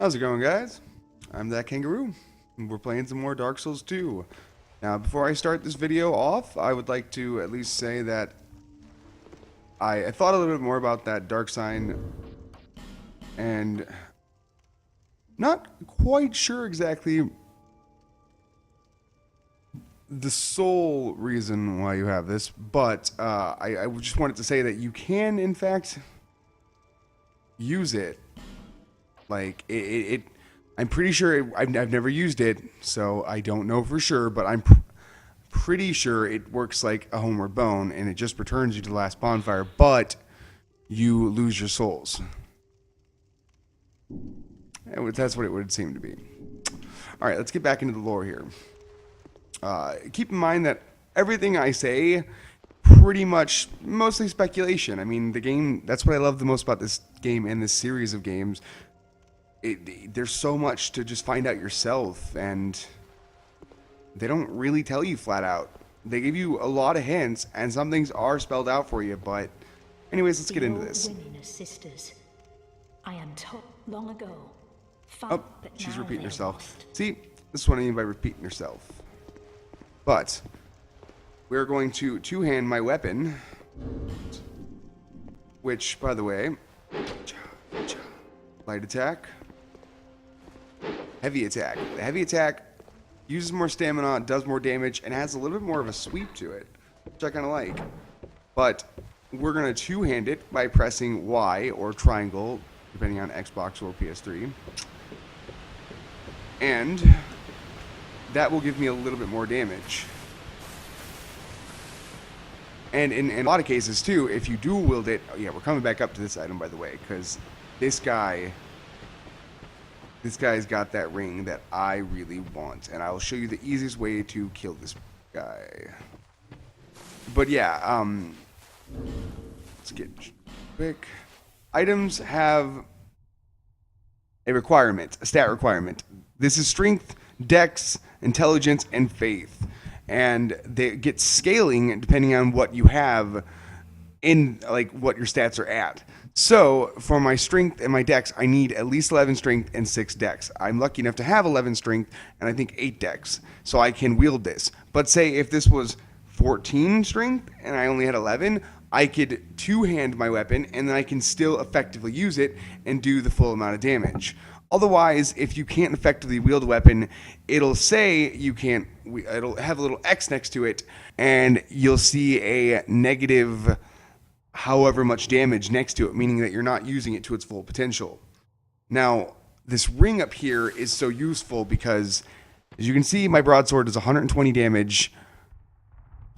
How's it going, guys? I'm that kangaroo, and we're playing some more Dark Souls 2. Now, before I start this video off, I would like to at least say that I thought a little bit more about that dark sign, and not quite sure exactly the sole reason why you have this, but I just wanted to say that you can, in fact, use it. Like, I'm pretty sure, I've never used it, so I don't know for sure, but I'm pretty sure it works like a homeward bone, and it just returns you to the last bonfire, but you lose your souls. That's what it would seem to be. Alright, let's get back into the lore here. Keep in mind that everything I say, pretty much, mostly speculation. I mean, the game, that's what I love the most about this game and this series of games. There's so much to just find out yourself, and they don't really tell you flat out. They give you a lot of hints, and some things are spelled out for you, but anyways, let's get into this. Women are sisters. I am told long ago. Oh, she's repeating herself. See, this is what I mean by repeating yourself. But we're going to two-hand my weapon, which, by the way, light attack, heavy attack. The heavy attack uses more stamina, does more damage, and has a little bit more of a sweep to it, which I kind of like. But we're going to two-hand it by pressing Y or triangle, depending on Xbox or PS3. And that will give me a little bit more damage. And in a lot of cases, too, if you dual wield it... Oh, yeah, we're coming back up to this item, by the way, because this guy's got that ring that I really want, and I'll show you the easiest way to kill this guy. But yeah, let's get quick. Items have a requirement, a stat requirement. This is strength, dex, intelligence, and faith, and they get scaling depending on what you have in, like, what your stats are at. So, for my strength and my dex, I need at least 11 strength and 6 dex. I'm lucky enough to have 11 strength and I think 8 dex, so I can wield this. But say if this was 14 strength and I only had 11, I could two-hand my weapon and then I can still effectively use it and do the full amount of damage. Otherwise, if you can't effectively wield a weapon, it'll say you can't, it'll have a little X next to it, and you'll see a negative however much damage next to it, meaning that you're not using it to its full potential. Now, this ring up here is so useful because, as you can see, my broadsword does 120 damage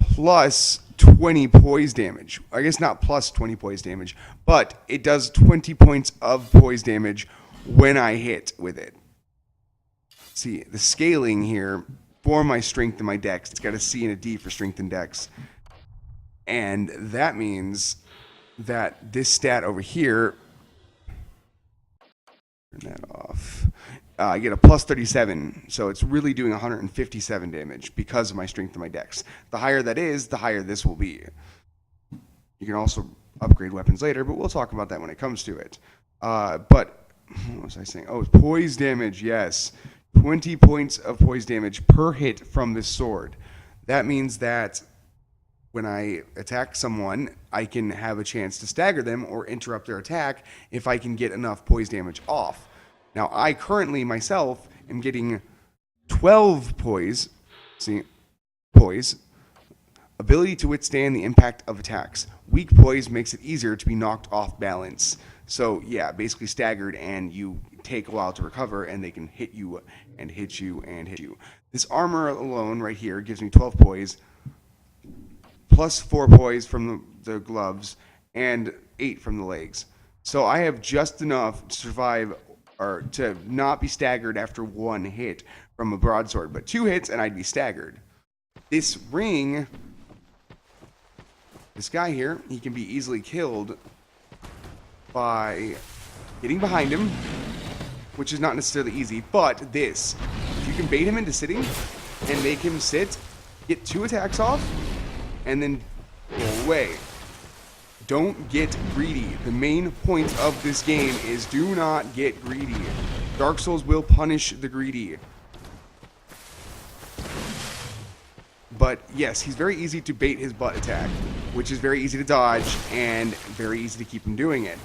plus 20 poise damage. I guess not plus 20 poise damage, but it does 20 points of poise damage when I hit with it. See, the scaling here for my strength and my dex, it's got a C and a D for strength and dex. And that means that this stat over here, turn that off, I get a plus 37, so it's really doing 157 damage because of my strength and my dex. The higher that is, the higher this will be. You can also upgrade weapons later, but we'll talk about that when it comes to it. But what was I saying? Oh, poise damage, yes. 20 points of poise damage per hit from this sword. That means that when I attack someone, I can have a chance to stagger them or interrupt their attack if I can get enough poise damage off. Now, I currently, myself, am getting 12 poise. See? Poise. Ability to withstand the impact of attacks. Weak poise makes it easier to be knocked off balance. So, yeah, basically staggered, and you take a while to recover, and they can hit you and hit you and hit you. This armor alone right here gives me 12 poise, plus 4 poise from the gloves, and 8 from the legs. So I have just enough to survive, or to not be staggered after one hit from a broadsword, but 2 hits and I'd be staggered. This ring, this guy here, he can be easily killed by getting behind him, which is not necessarily easy, but this, if you can bait him into sitting and make him sit, get 2 attacks off, and then go away. Don't get greedy. The main point of this game is do not get greedy. Dark Souls will punish the greedy. But yes, he's very easy to bait his butt attack, which is very easy to dodge and very easy to keep him doing it.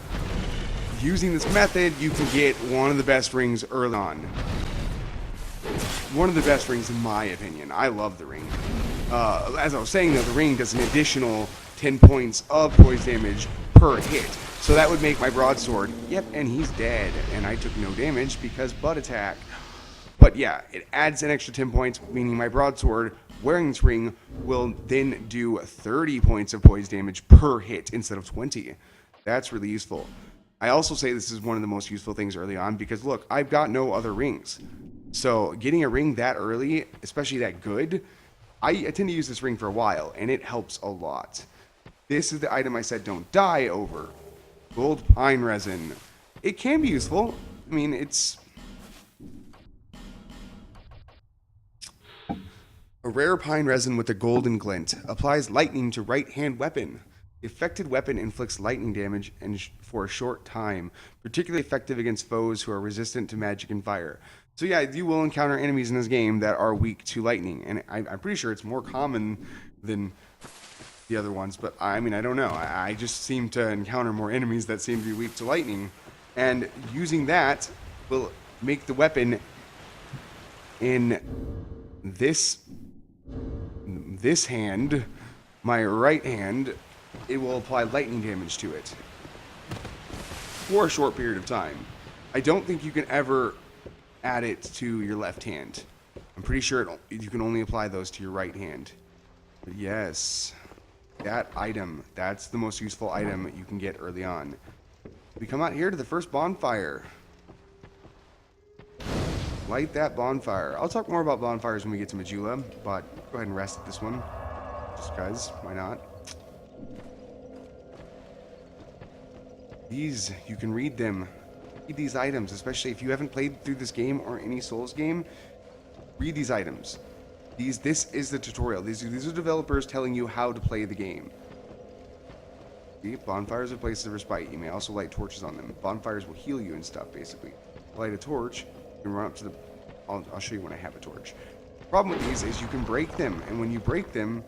Using this method, you can get one of the best rings early on. One of the best rings in my opinion. I love the ring. As I was saying though, the ring does an additional 10 points of poise damage per hit. So that would make my broadsword, yep, and he's dead. And I took no damage because butt attack. But yeah, it adds an extra 10 points, meaning my broadsword wearing this ring will then do 30 points of poise damage per hit instead of 20. That's really useful. I also say this is one of the most useful things early on because look, I've got no other rings. So getting a ring that early, especially that good, I tend to use this ring for a while and it helps a lot. This is the item I said don't die over. Gold pine resin. It can be useful. I mean, it's a rare pine resin with a golden glint. Applies lightning to right-hand weapon. The affected weapon inflicts lightning damage and for a short time, particularly effective against foes who are resistant to magic and fire. So yeah, you will encounter enemies in this game that are weak to lightning, and I'm pretty sure it's more common than the other ones, but I mean, I don't know. I just seem to encounter more enemies that seem to be weak to lightning, and using that will make the weapon in this hand, my right hand, it will apply lightning damage to it for a short period of time. I don't think you can ever add it to your left hand. I'm pretty sure you can only apply those to your right hand. But yes, that item, that's the most useful item you can get early on. We come out here to the first bonfire. Light that bonfire. I'll talk more about bonfires when we get to Majula, but go ahead and rest at this one. Just because, why not? These, you can read them. Read these items, especially if you haven't played through this game or any Souls game. Read these items. This is the tutorial. These are developers telling you how to play the game. See, bonfires are places of respite. You may also light torches on them. Bonfires will heal you and stuff, basically. Light a torch. You can run up to the... I'll show you when I have a torch. The problem with these is you can break them, and when you break them,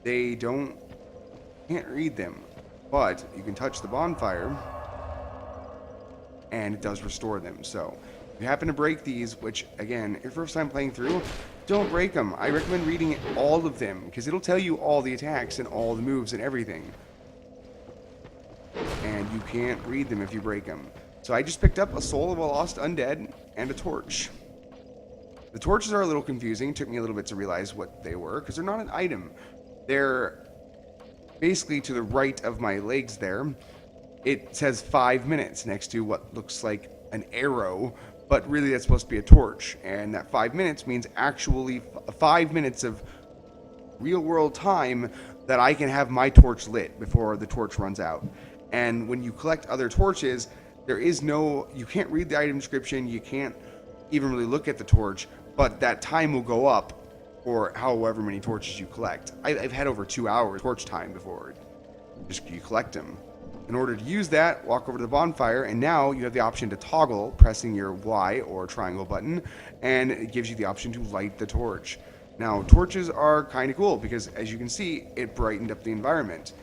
they can't read them. But you can touch the bonfire, and it does restore them. So, if you happen to break these, which, again, your first time playing through, don't break them. I recommend reading all of them, because it'll tell you all the attacks and all the moves and everything. And you can't read them if you break them. So I just picked up a Soul of a Lost Undead and a torch. The torches are a little confusing. It took me a little bit to realize what they were, because they're not an item. They're basically to the right of my legs there. It says 5 minutes next to what looks like an arrow, but really that's supposed to be a torch. And that 5 minutes means actually 5 minutes of real-world time that I can have my torch lit before the torch runs out. And when you collect other torches, you can't read the item description, you can't even really look at the torch, but that time will go up for however many torches you collect. I've had over 2 hours torch time before. Just you collect them. In order to use that, walk over to the bonfire, and now you have the option to toggle pressing your Y or triangle button, and it gives you the option to light the torch. Now, torches are kind of cool because, as you can see, it brightened up the environment.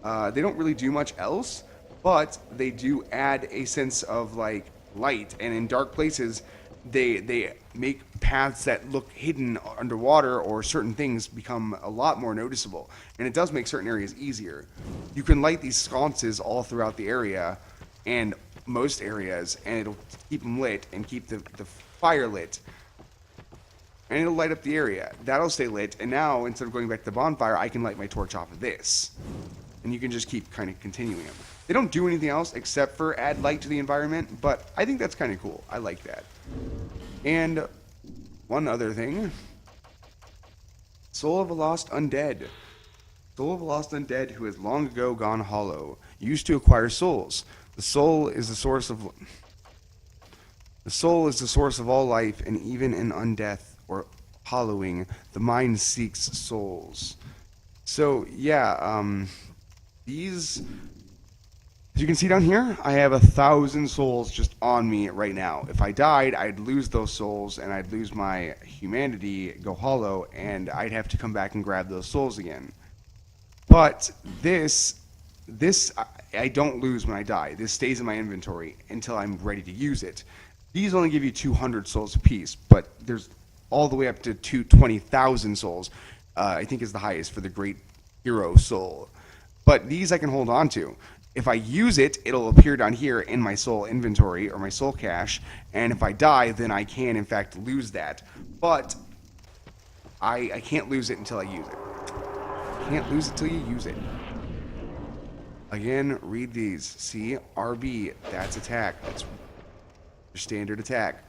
They don't really do much else, but they do add a sense of like light, and in dark places they make paths that look hidden underwater, or certain things become a lot more noticeable, and it does make certain areas easier. You can light these sconces all throughout the area and most areas, and it'll keep them lit and keep the fire lit, and it'll light up the area. That'll stay lit, and now instead of going back to the bonfire, I can light my torch off of this, and you can just keep kind of continuing them. They don't do anything else except for add light to the environment, but I think that's kind of cool. I like that. And one other thing. Soul of a Lost Undead. Soul of a Lost Undead who has long ago gone hollow. Used to acquire souls. The soul is the source of all life, and even in undeath or hollowing, the mind seeks souls. So yeah, these As you can see down here, I have 1,000 souls just on me right now. If I died, I'd lose those souls, and I'd lose my humanity, go hollow, and I'd have to come back and grab those souls again. But this I don't lose when I die. This stays in my inventory until I'm ready to use it. These only give you 200 souls apiece, but there's all the way up to 20,000 souls. I think is the highest for the Great Hero Soul. But these I can hold on to. If I use it, it'll appear down here in my soul inventory or my soul cache, and if I die, then I can in fact lose that. But I can't lose it until I use it. Can't lose it till you use it. Again, read these. See, RB, that's attack. That's your standard attack.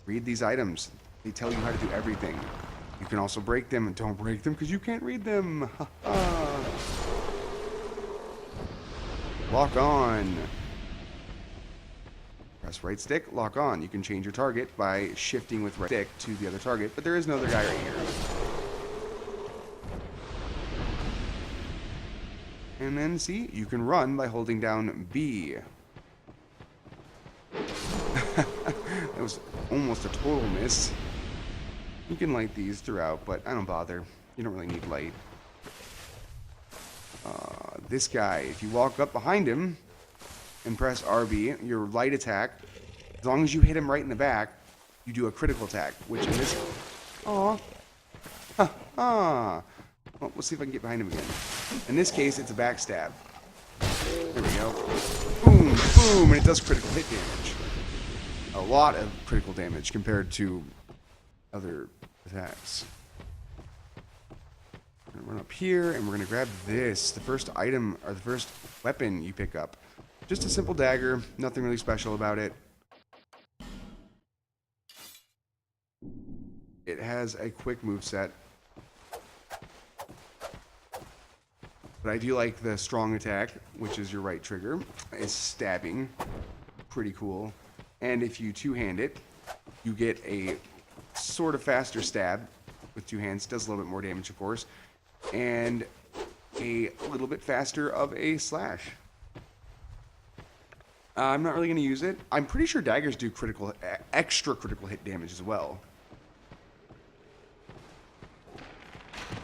Read these items. They tell you how to do everything. You can also break them, and don't break them because you can't read them. Lock on. Press right stick, lock on. You can change your target by shifting with right stick to the other target, but there is no other guy right here. And then, see, you can run by holding down B. That was almost a total miss. You can light these throughout, but I don't bother. You don't really need light. This guy, if you walk up behind him and press RB, your light attack, as long as you hit him right in the back, you do a critical attack, which in this... Aww. Ha ha. Well, let's see if I can get behind him again. In this case, it's a backstab. There we go. Boom, boom, and it does critical hit damage. A lot of critical damage compared to other attacks. We're gonna run up here, and we're gonna grab this. The first item, or the first weapon you pick up. Just a simple dagger, nothing really special about it. It has a quick moveset. But I do like the strong attack, which is your right trigger. It's stabbing. Pretty cool. And if you two-hand it, you get a sort of faster stab with two hands. Does a little bit more damage, of course. And a little bit faster of a slash. I'm not really going to use it. I'm pretty sure daggers do extra critical hit damage as well.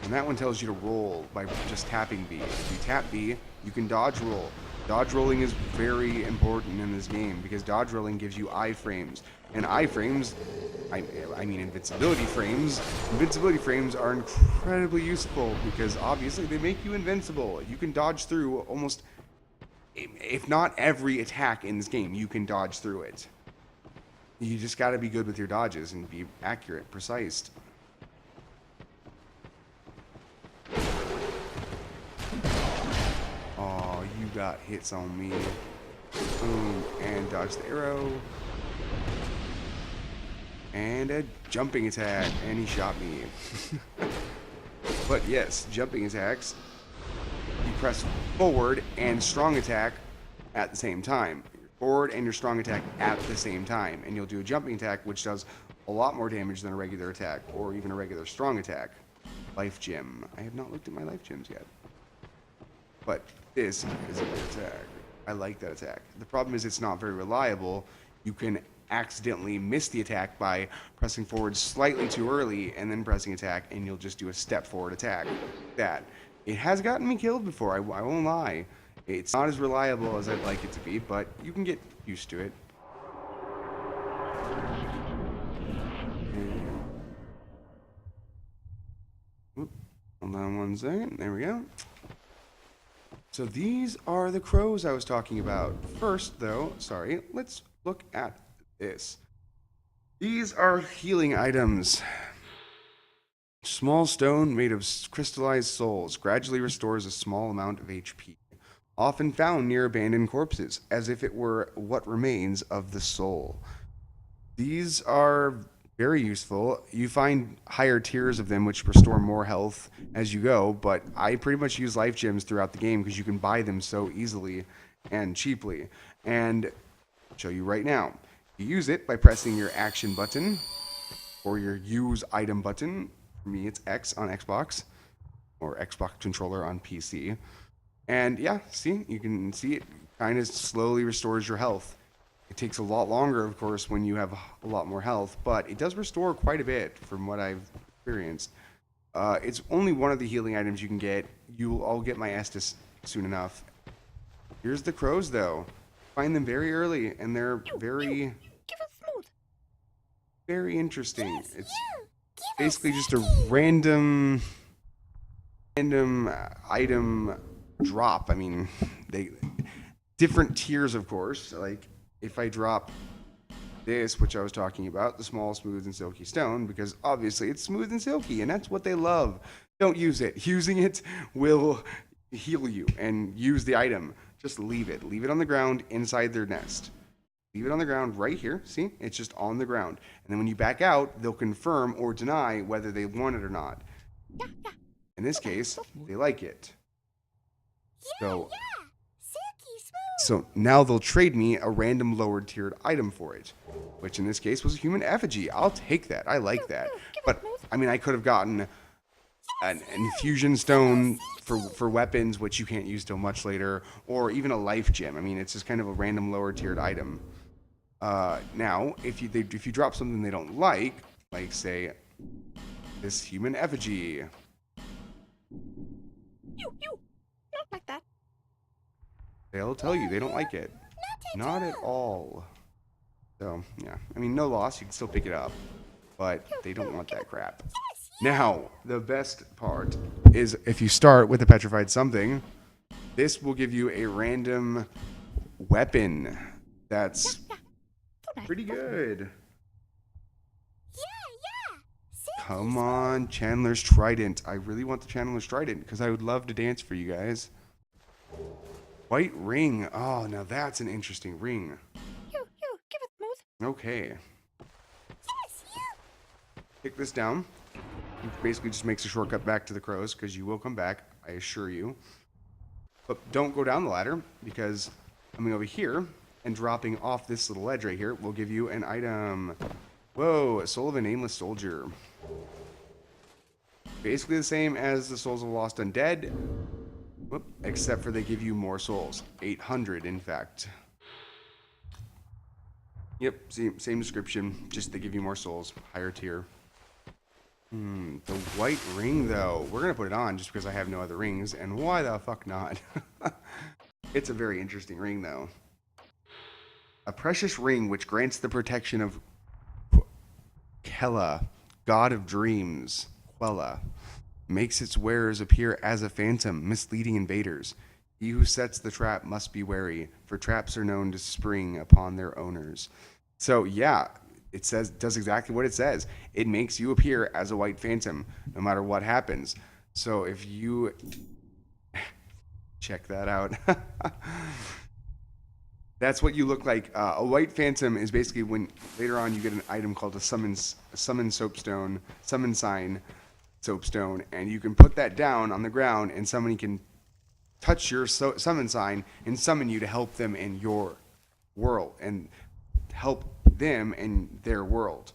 And that one tells you to roll by just tapping B. If you tap B, you can dodge roll. Dodge rolling is very important in this game because dodge rolling gives you iframes. And iframes, I mean invincibility frames. Invincibility frames are incredibly useful because obviously they make you invincible. You can dodge through almost, if not every attack in this game, you can dodge through it. You just gotta be good with your dodges and be accurate, precise. Oh, you got hits on me. Boom, and dodge the arrow. And a jumping attack, and he shot me. But yes, jumping attacks. You press forward and strong attack at the same time. Forward and your strong attack at the same time. And you'll do a jumping attack, which does a lot more damage than a regular attack, or even a regular strong attack. Life gem. I have not looked at my life gems yet. But this is a good attack. I like that attack. The problem is it's not very reliable. You can accidentally miss the attack by pressing forward slightly too early and then pressing attack, and you'll just do a step forward attack. That. It has gotten me killed before, I won't lie. It's not as reliable as I'd like it to be, but you can get used to it. Hold on one second. There we go. So these are the crows I was talking about. First, though, let's look at this. These are healing items. Small stone made of crystallized souls gradually restores a small amount of HP, often found near abandoned corpses, as if it were what remains of the soul. These are very useful. You find higher tiers of them which restore more health as you go, but I pretty much use life gems throughout the game because you can buy them so easily and cheaply. And I'll show you right now. You use it by pressing your action button or your use item button. For me, it's X on Xbox or Xbox controller on PC. And yeah, see, you can see it kind of slowly restores your health. It takes a lot longer, of course, when you have a lot more health, but it does restore quite a bit from what I've experienced. It's only one of the healing items you can get. I'll get my Estus soon enough. Here's the crows, though. Find them very early, and they're very, very interesting. It's basically just a random item drop. I mean, they different tiers, of course. Like if I drop this, which I was talking about, the small, smooth, and silky stone, because obviously it's smooth and silky, and that's what they love. Don't use it. Using it will heal you, and use the item. Just leave it. Leave it on the ground inside their nest. Leave it on the ground right here. See? It's just on the ground. And then when you back out, they'll confirm or deny whether they want it or not. In this case, they like it. So now they'll trade me a random lower tiered item for it, which in this case was a human effigy. I'll take that. I like that. But I mean, I could have gotten an infusion stone for weapons, which you can't use till much later, or even a life gem. I mean, it's just kind of a random lower tiered item. Now, if you drop something they don't like say this human effigy. Not like that. They'll tell you they don't like it. Not at all. So, yeah. I mean, no loss. You can still pick it up. But they don't want that crap. Now, the best part is if you start with a petrified something, this will give you a random weapon that's pretty good. Come on, Chandler's Trident. I really want the Chandler's Trident because I would love to dance for you guys. White ring. Oh, now that's an interesting ring. You, give it smooth. Okay. Yes, you. Pick this down. It basically just makes a shortcut back to the crows because you will come back, I assure you. But don't go down the ladder because coming over here and dropping off this little ledge right here will give you an item. Whoa, a soul of a nameless soldier. Basically the same as the souls of lost undead. Whoop, except for they give you more souls. 800, in fact. Yep, same description. Just they give you more souls. Higher tier. The white ring, though. We're going to put it on just because I have no other rings. And why the fuck not? It's a very interesting ring, though. A precious ring which grants the protection of Kella, god of dreams. Quella. Makes its wearers appear as a phantom, misleading invaders. He who sets the trap must be wary, for traps are known to spring upon their owners. So, yeah, it does exactly what it says. It makes you appear as a white phantom, no matter what happens. So if you check that out. That's what you look like. A white phantom is basically when later on you get an item called a summon soapstone, summon sign soapstone, and you can put that down on the ground, and somebody can touch your summon sign and summon you to help them in your world and help them in their world.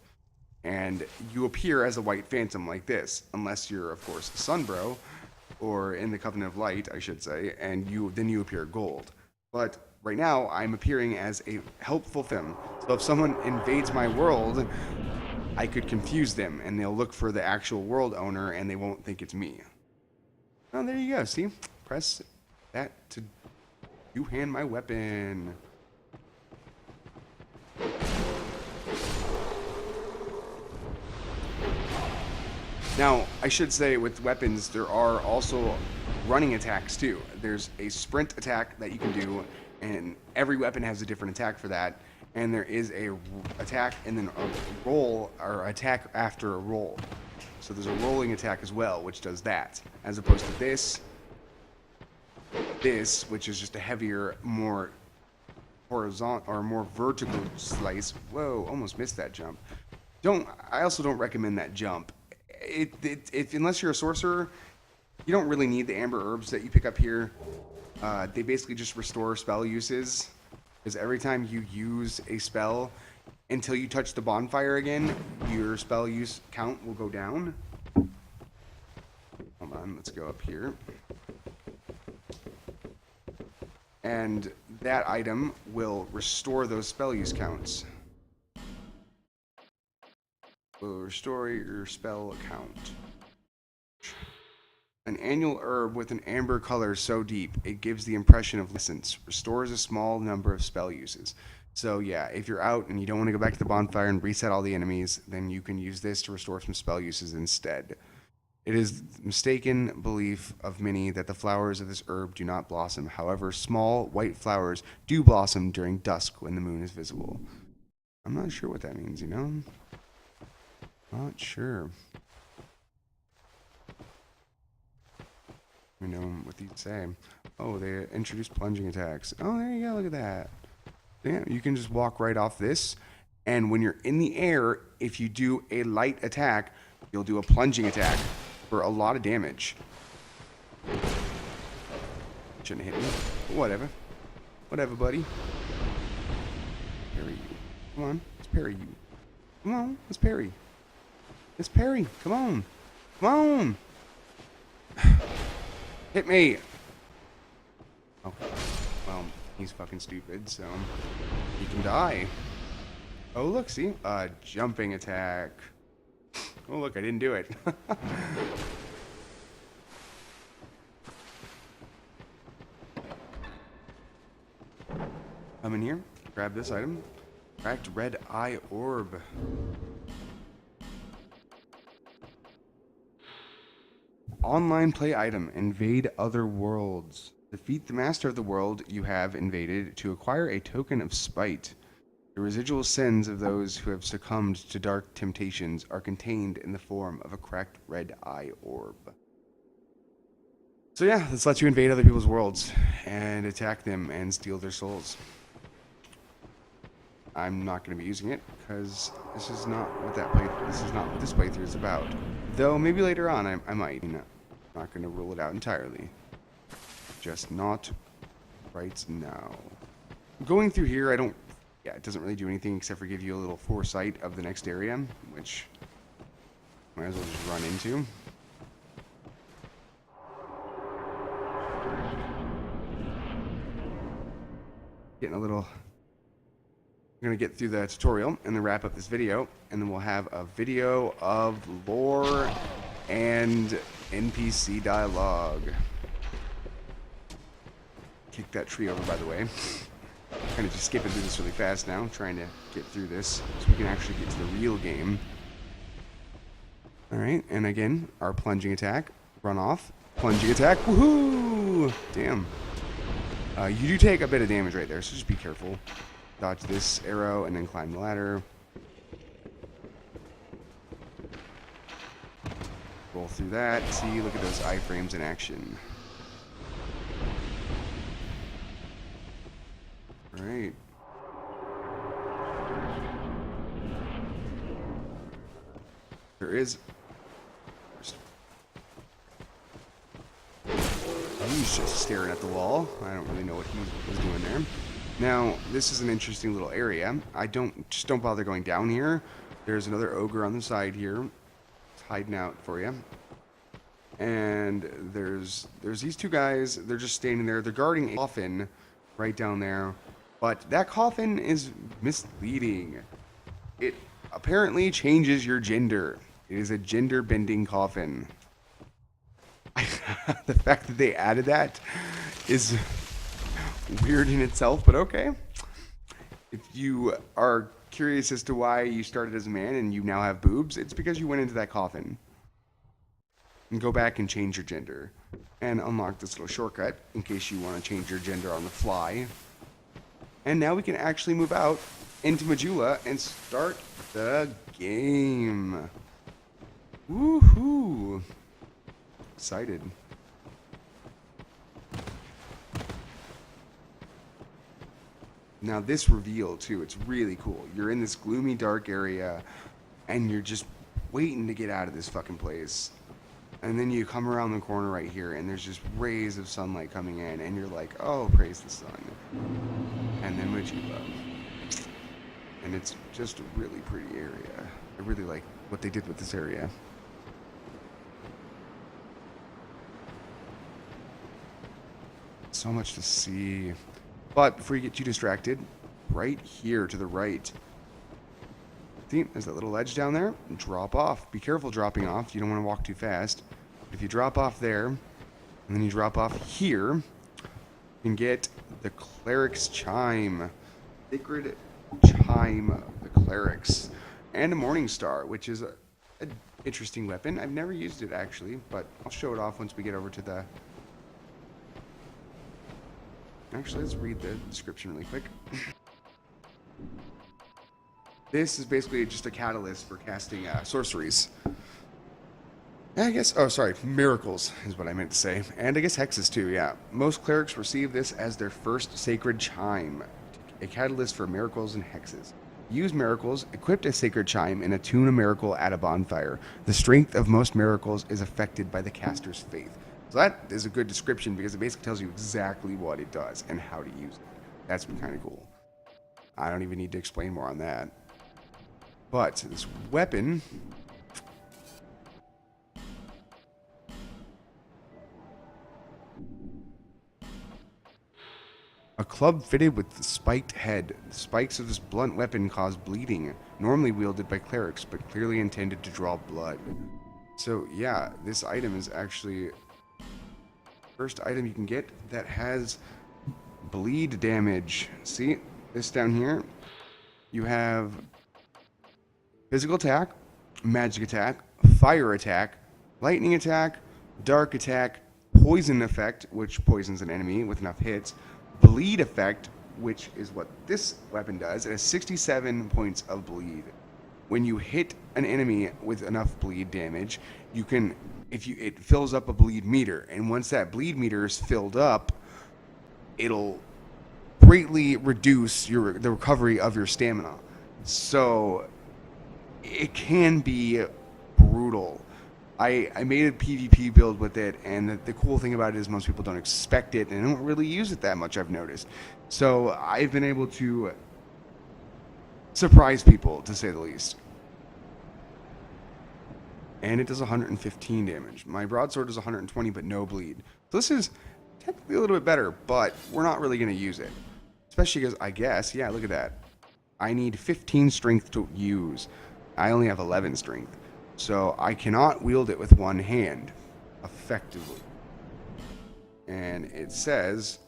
And you appear as a white phantom like this, unless you're, of course, the Sunbro, or in the Covenant of Light, I should say, and then you appear gold. But right now, I'm appearing as a helpful thing. So if someone invades my world, I could confuse them, and they'll look for the actual world owner, and they won't think it's me. Oh, there you go. See? Press that to two-hand my weapon. Now, I should say with weapons, there are also running attacks too. There's a sprint attack that you can do, and every weapon has a different attack for that. And there is a attack and then a roll or attack after a roll. So there's a rolling attack as well, which does that, as opposed to this, which is just a heavier, more horizontal or more vertical slice. Whoa, almost missed that jump. I also don't recommend that jump. Unless you're a sorcerer, you don't really need the amber herbs that you pick up here. They basically just restore spell uses. Because every time you use a spell, until you touch the bonfire again, your spell use count will go down. Hold on, let's go up here. And that item will restore those spell use counts. Will restore your spell count. An annual herb with an amber color so deep it gives the impression of essence. Restores a small number of spell uses. So yeah, if you're out and you don't want to go back to the bonfire and reset all the enemies, then you can use this to restore some spell uses instead. It is mistaken belief of many that the flowers of this herb do not blossom. However, small white flowers do blossom during dusk when the moon is visible. I'm not sure what that means, you know? Not sure. You know what these say. Oh, they introduced plunging attacks. Oh, there you go. Look at that. Yeah, you can just walk right off this. And when you're in the air, if you do a light attack, you'll do a plunging attack for a lot of damage. Shouldn't have hit me. But whatever. Whatever, buddy. Parry you. Come on. Let's parry you. Come on. Let's parry. Let's parry. Come on. Come on. Hit me. Oh. Well, he's fucking stupid, so he can die. Oh, look, see? A jumping attack. Oh, look, I didn't do it. Come in here. Grab this item. Cracked red eye orb. Online play item. Invade other worlds. Defeat the master of the world you have invaded to acquire a token of spite. The residual sins of those who have succumbed to dark temptations are contained in the form of a cracked red eye orb. So yeah, this lets you invade other people's worlds and attack them and steal their souls. I'm not going to be using it because this is not what this playthrough is about. Though maybe later on I might. I'm not going to rule it out entirely. Just not right now. Going through here, it doesn't really do anything except for give you a little foresight of the next area, which might as well just run into. I'm going to get through the tutorial and then wrap up this video, and then we'll have a video of lore and NPC dialogue. Kick that tree over, by the way. Kind of just skipping through this really fast now, trying to get through this so we can actually get to the real game. Alright, and again, our plunging attack. Run off. Plunging attack. Woohoo! Damn. You do take a bit of damage right there, so just be careful. Dodge this arrow and then climb the ladder. Roll through that. See, look at those iframes in action. Alright. There is... He's just staring at the wall. I don't really know what he was doing there. Now, this is an interesting little area. Just don't bother going down here. There's another ogre on the side here. It's hiding out for you. And there's these two guys. They're just standing there. They're guarding a coffin right down there. But that coffin is misleading. It apparently changes your gender. It is a gender-bending coffin. The fact that they added that is weird in itself, but okay. If you are curious as to why you started as a man and you now have boobs, it's because you went into that coffin. And go back and change your gender. And unlock this little shortcut in case you want to change your gender on the fly. And now we can actually move out into Majula and start the game. Woohoo! Excited. Now this reveal too, it's really cool. You're in this gloomy dark area and you're just waiting to get out of this fucking place. And then you come around the corner right here and there's just rays of sunlight coming in and you're like, oh, praise the sun. And then Majula. And it's just a really pretty area. I really like what they did with this area. So much to see. But before you get too distracted, right here to the right, see, there's that little ledge down there. Drop off. Be careful dropping off. You don't want to walk too fast. If you drop off there, and then you drop off here, you can get the Cleric's Chime. Sacred Chime of the Clerics. And a Morning Star, which is an interesting weapon. I've never used it, actually, but I'll show it off once we get over to the... Actually, let's read the description really quick. This is basically just a catalyst for casting sorceries. I guess, oh, sorry, miracles is what I meant to say. And I guess hexes too, yeah. Most clerics receive this as their first sacred chime, a catalyst for miracles and hexes. Use miracles, equip a sacred chime, and attune a miracle at a bonfire. The strength of most miracles is affected by the caster's faith. So that is a good description because it basically tells you exactly what it does and how to use it. That's kind of cool. I don't even need to explain more on that. But this weapon... A club fitted with the spiked head. The spikes of this blunt weapon cause bleeding, normally wielded by clerics, but clearly intended to draw blood. So yeah, this item is actually first item you can get that has bleed damage. See this down here? You have physical attack, magic attack, fire attack, lightning attack, dark attack, poison effect, which poisons an enemy with enough hits, bleed effect, which is what this weapon does. It has 67 points of bleed. When you hit an enemy with enough bleed damage, you can, it fills up a bleed meter, and once that bleed meter is filled up, it'll greatly reduce the recovery of your stamina. So it can be brutal. I made a PvP build with it, and the cool thing about it is most people don't expect it and don't really use it that much, I've noticed. So I've been able to surprise people, to say the least. And it does 115 damage. My broadsword does 120, but no bleed. So this is technically a little bit better, but we're not really going to use it. Especially because, I guess, yeah, look at that. I need 15 strength to use. I only have 11 strength. So I cannot wield it with one hand, effectively. And it says...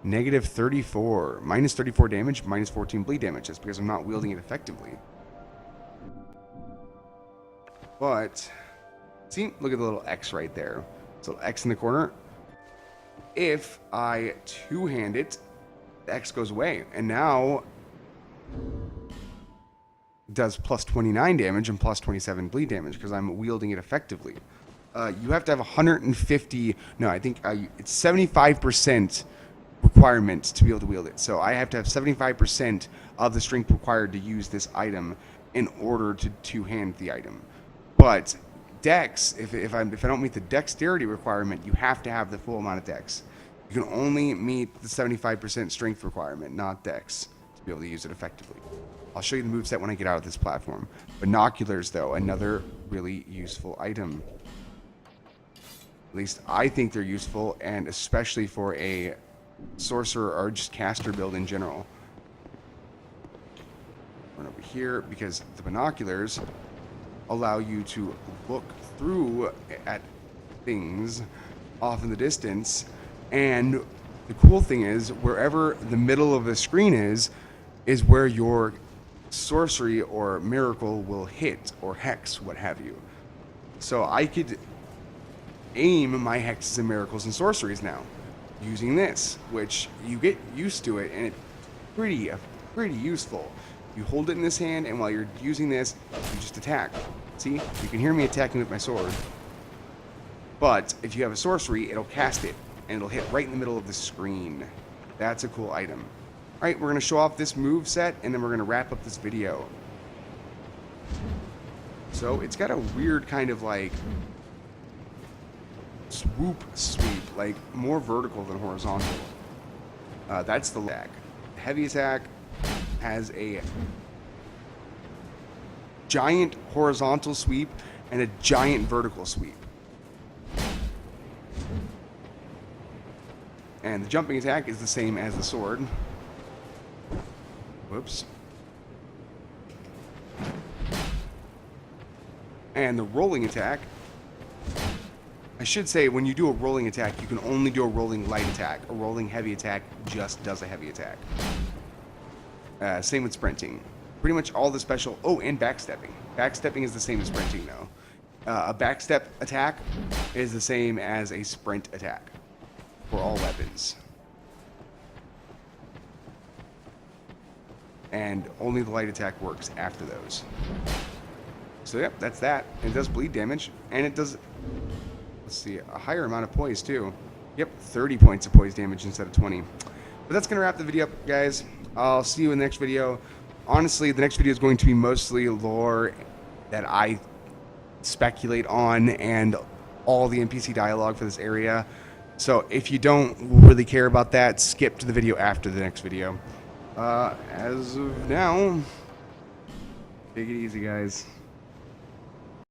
Negative 34. Minus 34 damage, minus 14 bleed damage. That's because I'm not wielding it effectively. But, see, look at the little X right there. So X in the corner. If I two-hand it, the X goes away, and now does plus 29 damage and plus 27 bleed damage because I'm wielding it effectively. You have to have 150, no, I think it's 75% requirement to be able to wield it. So I have to have 75% of the strength required to use this item in order to two-hand the item. But Dex, if I don't meet the dexterity requirement, you have to have the full amount of Dex. You can only meet the 75% strength requirement, not Dex, to be able to use it effectively. I'll show you the moveset when I get out of this platform. Binoculars, though, another really useful item. At least I think they're useful, and especially for a sorcerer or just caster build in general. Run over here, because the binoculars allow you to look through at things off in the distance. And the cool thing is, wherever the middle of the screen is where your sorcery or miracle will hit, or hex, what have you. So I could aim my hexes and miracles and sorceries now, using this, which you get used to it, and it's pretty useful. You hold it in this hand, and while you're using this, you just attack. See? You can hear me attacking with my sword. But if you have a sorcery, it'll cast it, and it'll hit right in the middle of the screen. That's a cool item. Alright, we're going to show off this move set, and then we're going to wrap up this video. So, it's got a weird kind of like swoop sweep, like more vertical than horizontal. That's the attack. The heavy attack has a giant horizontal sweep and a giant vertical sweep. And the jumping attack is the same as the sword. Whoops. And the rolling attack, I should say, when you do a rolling attack, you can only do a rolling light attack. A rolling heavy attack just does a heavy attack. Same with sprinting. Pretty much all the special... Oh, and backstepping. Backstepping is the same as sprinting, though. A backstep attack is the same as a sprint attack for all weapons. And only the light attack works after those. So yep, that's that. It does bleed damage, and it does, let's see, a higher amount of poise too. Yep, 30 points of poise damage instead of 20. But that's gonna wrap the video up, guys. I'll see you in the next video. Honestly, the next video is going to be mostly lore that I speculate on and all the NPC dialogue for this area. So if you don't really care about that, skip to the video after the next video. As of now, take it easy, guys.